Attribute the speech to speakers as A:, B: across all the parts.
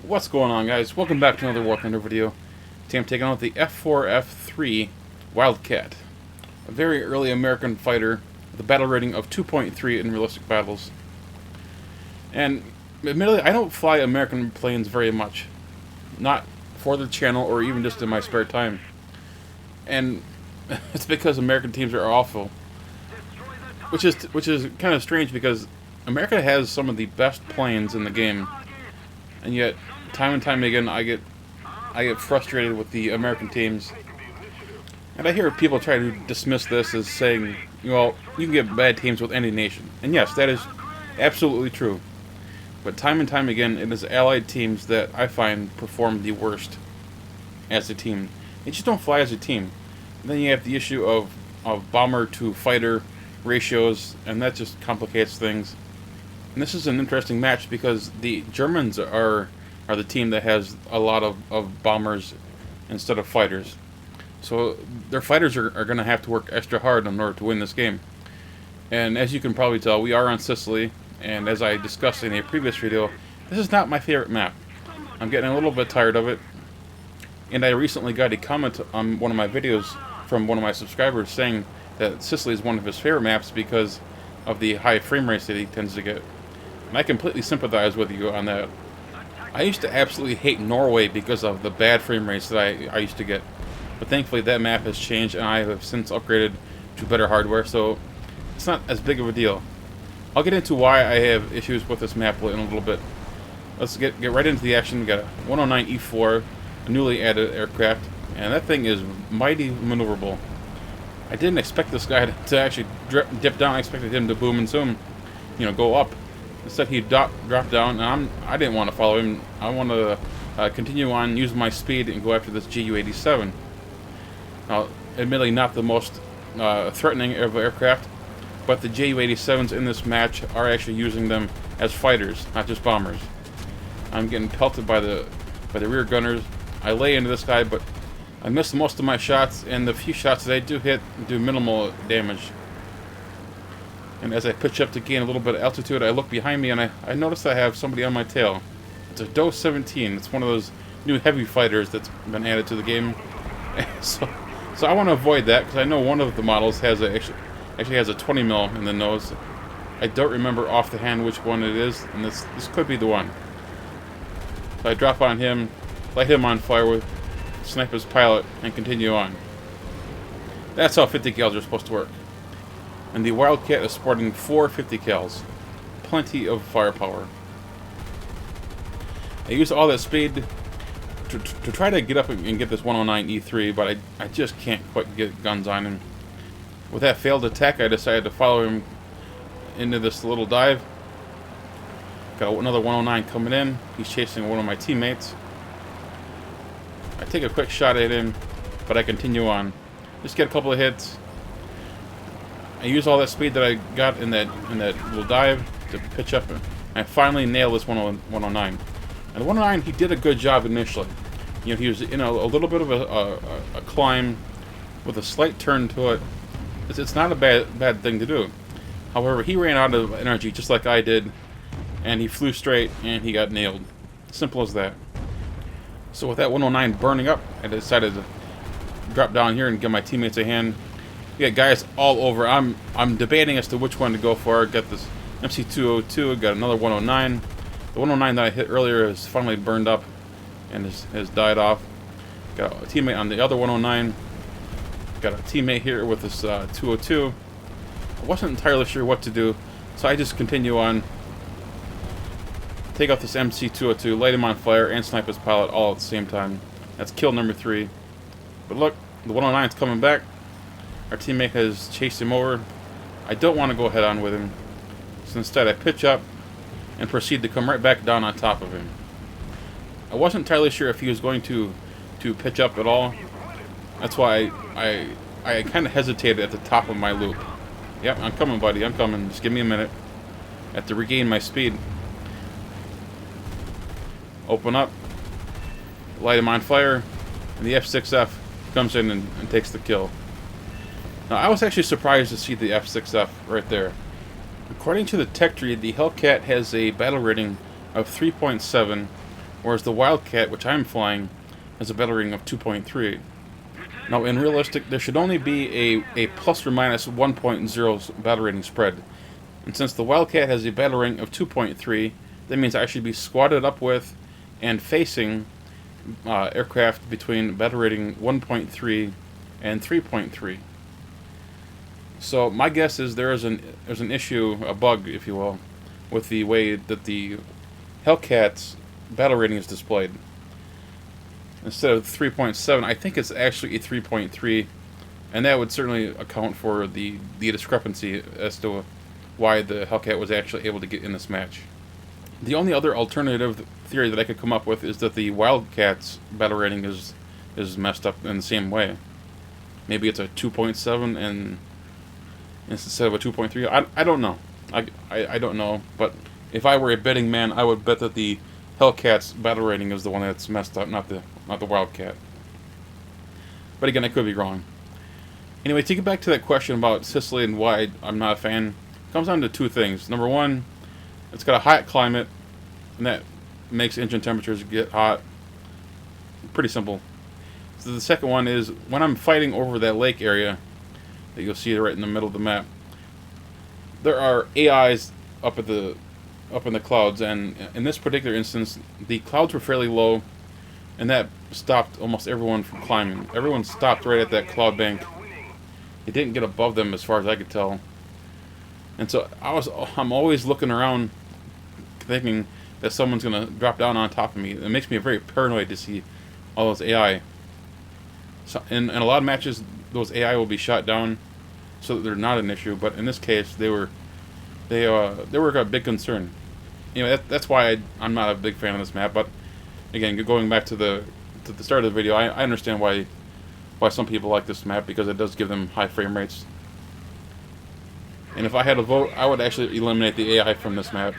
A: What's going on, guys? Welcome back to another War Thunder video. Today I'm taking out the F4F-3 Wildcat, a very early American fighter with a battle rating of 2.3 in realistic battles. And admittedly, I don't fly American planes very much, not for the channel or even just in my spare time. And it's because American teams are awful, which is kind of strange because America has some of the best planes in the game. And yet, time and time again, I get frustrated with the American teams. And I hear people try to dismiss this as saying, well, you can get bad teams with any nation. And yes, that is absolutely true. But time and time again, it is allied teams that I find perform the worst as a team. They just don't fly as a team. And then you have the issue of bomber to fighter ratios, and that just complicates things. And this is an interesting match because the Germans are the team that has a lot of bombers instead of fighters. So their fighters are going to have to work extra hard in order to win this game. And as you can probably tell, we are on Sicily, and as I discussed in a previous video, this is not my favorite map. I'm getting a little bit tired of it. And I recently got a comment on one of my videos from one of my subscribers saying that Sicily is one of his favorite maps because of the high frame rates that he tends to get. And I completely sympathize with you on that. I used to absolutely hate Norway because of the bad frame rates that I used to get. But thankfully that map has changed and I have since upgraded to better hardware, so it's not as big of a deal. I'll get into why I have issues with this map in a little bit. Let's get right into the action. We got a 109 E4, a newly added aircraft, and that thing is mighty maneuverable. I didn't expect this guy to actually dip down. I expected him to boom and zoom, go up. Instead, he dropped down, and I didn't want to follow him. I wanted to continue on, use my speed, and go after this Ju-87. Now, admittedly, not the most threatening of aircraft, but the Ju-87s in this match are actually using them as fighters, not just bombers. I'm getting pelted by the rear gunners. I lay into this guy, but I missed most of my shots, and the few shots that I do hit do minimal damage. And as I pitch up to gain a little bit of altitude, I look behind me and I notice I have somebody on my tail. It's a Do-17. It's one of those new heavy fighters that's been added to the game. So I want to avoid that because I know one of the models has actually has a 20 mil in the nose. I don't remember off the hand which one it is, and this could be the one. So I drop on him, light him on fire with snipe his pilot, and continue on. That's how 50 cals are supposed to work. And the Wildcat is sporting 4 50 cals. Plenty of firepower. I use all that speed to try to get up and get this 109 E3, but I just can't quite get guns on him. With that failed attack, I decided to follow him into this little dive. Got another 109 coming in. He's chasing one of my teammates. I take a quick shot at him, but I continue on. Just get a couple of hits. I use all that speed that I got in that little dive to pitch up, and I finally nail this 109. And the 109, he did a good job initially. He was in a little bit of a climb with a slight turn to it. It's not a bad thing to do. However, he ran out of energy just like I did, and he flew straight and he got nailed. Simple as that. So with that 109 burning up, I decided to drop down here and give my teammates a hand. We got guys all over. I'm debating as to which one to go for. Got this MC202, got another 109. The 109 that I hit earlier is finally burned up and has died off. Got a teammate on the other 109. Got a teammate here with this 202. I wasn't entirely sure what to do, so I just continue on. Take out this MC202, light him on fire, and snipe his pilot all at the same time. That's kill number 3. But look, the 109's coming back. Our teammate has chased him over. I don't want to go head on with him, so instead I pitch up and proceed to come right back down on top of him. I wasn't entirely sure if he was going to pitch up at all. That's why I kind of hesitated at the top of my loop. Yep, I'm coming, buddy. I'm coming. Just give me a minute. I have to regain my speed. Open up, light him on fire, and the F6F comes in and takes the kill. Now, I was actually surprised to see the F6F right there. According to the tech tree, the Hellcat has a battle rating of 3.7 whereas the Wildcat, which I'm flying, has a battle rating of 2.3. Now, in realistic, there should only be a plus or minus 1.0 battle rating spread. And since the Wildcat has a battle rating of 2.3, that means I should be squatted up with and facing aircraft between battle rating 1.3 and 3.3. So my guess is there's an issue, a bug, if you will, with the way that the Hellcat's battle rating is displayed. Instead of 3.7, I think it's actually a 3.3, and that would certainly account for the discrepancy as to why the Hellcat was actually able to get in this match. The only other alternative theory that I could come up with is that the Wildcat's battle rating is messed up in the same way. Maybe it's a 2.7 and instead of a 2.3. I don't know. I don't know. But if I were a betting man, I would bet that the Hellcat's battle rating is the one that's messed up, not the Wildcat. But again, I could be wrong. Anyway, to get back to that question about Sicily and why I'm not a fan, it comes down to two things. Number one, it's got a hot climate, and that makes engine temperatures get hot. Pretty simple. So the second one is, when I'm fighting over that lake area, that you'll see right in the middle of the map, there are AIs up in the clouds, and in this particular instance, the clouds were fairly low, and that stopped almost everyone from climbing. Everyone stopped right at that cloud bank. It didn't get above them as far as I could tell. And so I'm always looking around thinking that someone's going to drop down on top of me. It makes me very paranoid to see all those AI. So in a lot of matches, those AI will be shot down so that they're not an issue, but in this case, they were a big concern. Anyway, that's why I'm not a big fan of this map, but again, going back to the start of the video, I understand why some people like this map, because it does give them high frame rates. And if I had a vote, I would actually eliminate the AI from this map,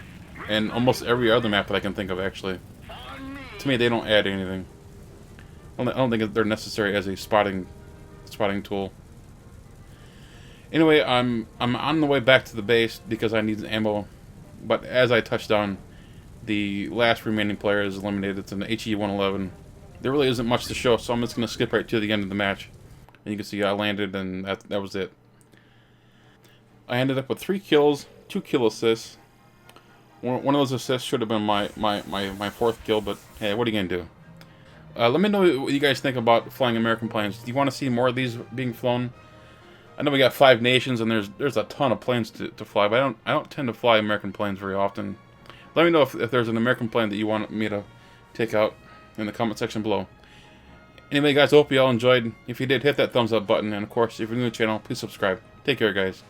A: and almost every other map that I can think of, actually. To me, they don't add anything. I don't think they're necessary as a spotting tool. Anyway, I'm on the way back to the base because I need ammo, but as I touch down, the last remaining player is eliminated. It's an HE-111. There really isn't much to show, so I'm just going to skip right to the end of the match. And you can see I landed, and that was it. I ended up with 3 kills, 2 kill assists. One of those assists should have been my 4th kill, but hey, what are you going to do? Let me know what you guys think about flying American planes. Do you want to see more of these being flown? I know we got 5 nations, and there's a ton of planes to fly, but I don't tend to fly American planes very often. Let me know if there's an American plane that you want me to take out in the comment section below. Anyway, guys, I hope you all enjoyed. If you did, hit that thumbs up button, and of course, if you're new to the channel, please subscribe. Take care, guys.